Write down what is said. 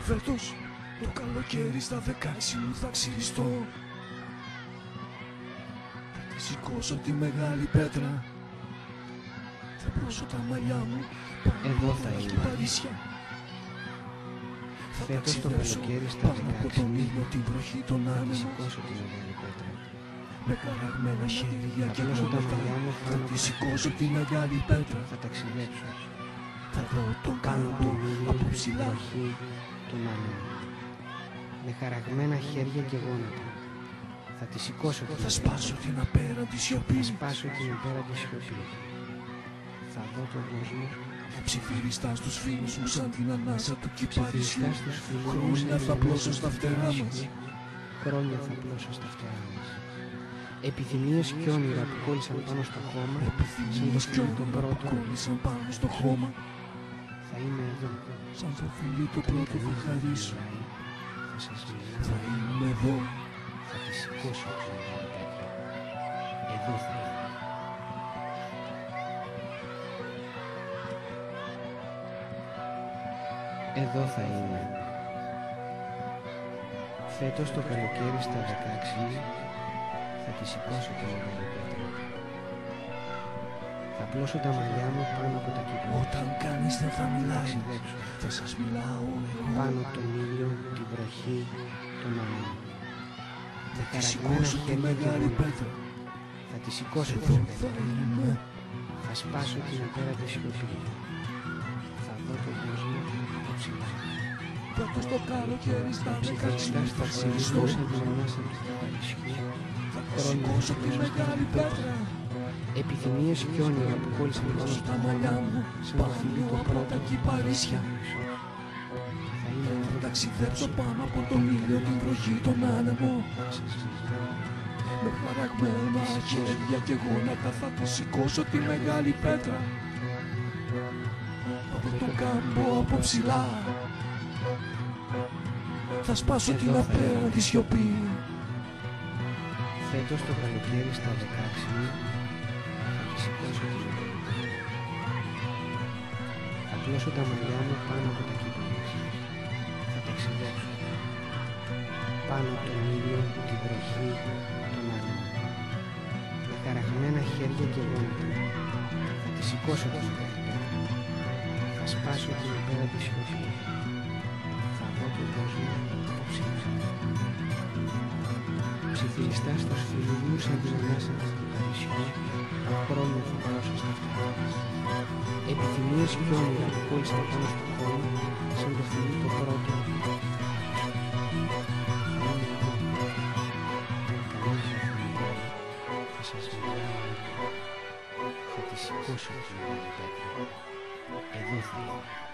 Φέτος το καλοκαίρι στα 16 μου θα ξυριστώ. Θα τη σηκώσω τη μεγάλη πέτρα. Θα πλώσω τα μαλλιά μου Εδώ θα είμαι. Παρίσια. Θα Φέτος το ταξιδέψω καλοκαίρι στα πάνω από 16 τον ήλιο, την βροχή, τον θα τη άνεμο. σηκώσω τη μεγάλη πέτρα. Με χαραγμένα χέρια Θα και πλώσω τα γόνατα. μαλλιά μου Θα πάνω τη από σηκώσω τη μεγάλη πέτρα. θα ταξιδέψω Θα δω τον πάνω κάμπο από τον ήλιο, από την ψηλά. βροχή, τον άνεμο. Με χαραγμένα χέρια και γόνατα. Θα τη σηκώσω τη Θα μεγάλη σπάσω την απέραντη σιωπή. Θα σπάσω την απέραντη σιωπή. Θα δω τον κόσμο. Θα ψιθυριστά στους φίλους μου σαν την ανάσα του κυπαρισιού. Ψιθυριστά στους φίλους μου Χρόνια σαν θα την πλώσω ανάσα στα του φτερά κυπαρισιού. μας. Χρόνια θα πλώσω στα φτερά μας. Επιθυμίες και όνειρα που κόλλησαν πάνω στο χώμα, σαν το Επιθυμίες κι φιλί το όνειρα που πρώτο, κόλλησαν πάνω στο χώμα. θα είμαι εδώ. Σαν το φιλί το πρώτο θα χαρίσω. Θα σας Θα μιλάω, είμαι εδώ. θα τη σηκώσω τη μεγάλη πέτρα. Εδώ θα είμαι. Εδώ θα είμαι. Φέτος το καλοκαίρι στα 16 θα τη σηκώσω τη μεγάλη πέτρα. Θα πλώσω τα μαλλιά μου πάνω από τα κύματα. Όταν κανείς δεν θα μιλάει, Ταξιδέψω θα σας μιλάω εγώ. πάνω από τον ήλιο, τη βροχή, τον άνεμο. Με Θα τη χαραγμένα σηκώσω τη χέρια και μεγάλη γόνατα. πέτρα. Θα τη σηκώσω τη Εδώ μεγάλη θα πέτρα. είμαι. Θα σπάσω την απέραντη σιωπή. Θα δω τον κόσμο από ψηλά. Φέτος το καλοκαίρι στα 16 Ψιθυριστά μου στα θα φίλους ξυριστώ. μου σαν την ανάσα του Παρισιού. Θα τη σηκώσω τη μεγάλη πέτρα. Επιθυμίες και όνειρα που κόλλησαν πάνω Πλώσω στο τα μαλλιά χώμα, μου σαν το πάνω φιλί το από πρώτο, τα κυπαρίσια. θα είμαι εδώ. Θα ταξιδέψω πάνω από τον ήλιο, την βροχή, τον άνεμο. Θα σας μιλάω, Με χαραγμένα χέρια και γόνατα θα τη σηκώσω τη μεγάλη πέτρα. Από τον κάμπο από ψηλά. Θα σπάσω την απέραντη σιωπή. φέτος το καλοκαίρι στα 16 θα τη σηκώσω τη ζωή. Θα πλώσω τα μαλλιά μου πάνω από τα κύματα μας. Θα ταξιδέψω πάνω από τον ήλιο, τη βροχή, τον άνεμο. Με χαραγμένα χέρια και γόνατα. Θα τη σηκώσω τη ζωή. Θα σπάσω την απέραντη σιωπή. Θα δω τον κόσμο από ψηλά. Ψιθυριστά στους φίλους μου σαν την ανάσα του Παρισιού, χρόνια θα πλώσω στα φτερά μας. Επιθυμίες και όνειρα που κόλλησαν πάνω στο χώμα, σαν το φιλί το πρώτο. Θα σας μιλάω, θα τη σηκώσω τη μεγάλη πέτρα. Εδώ θα είμαι.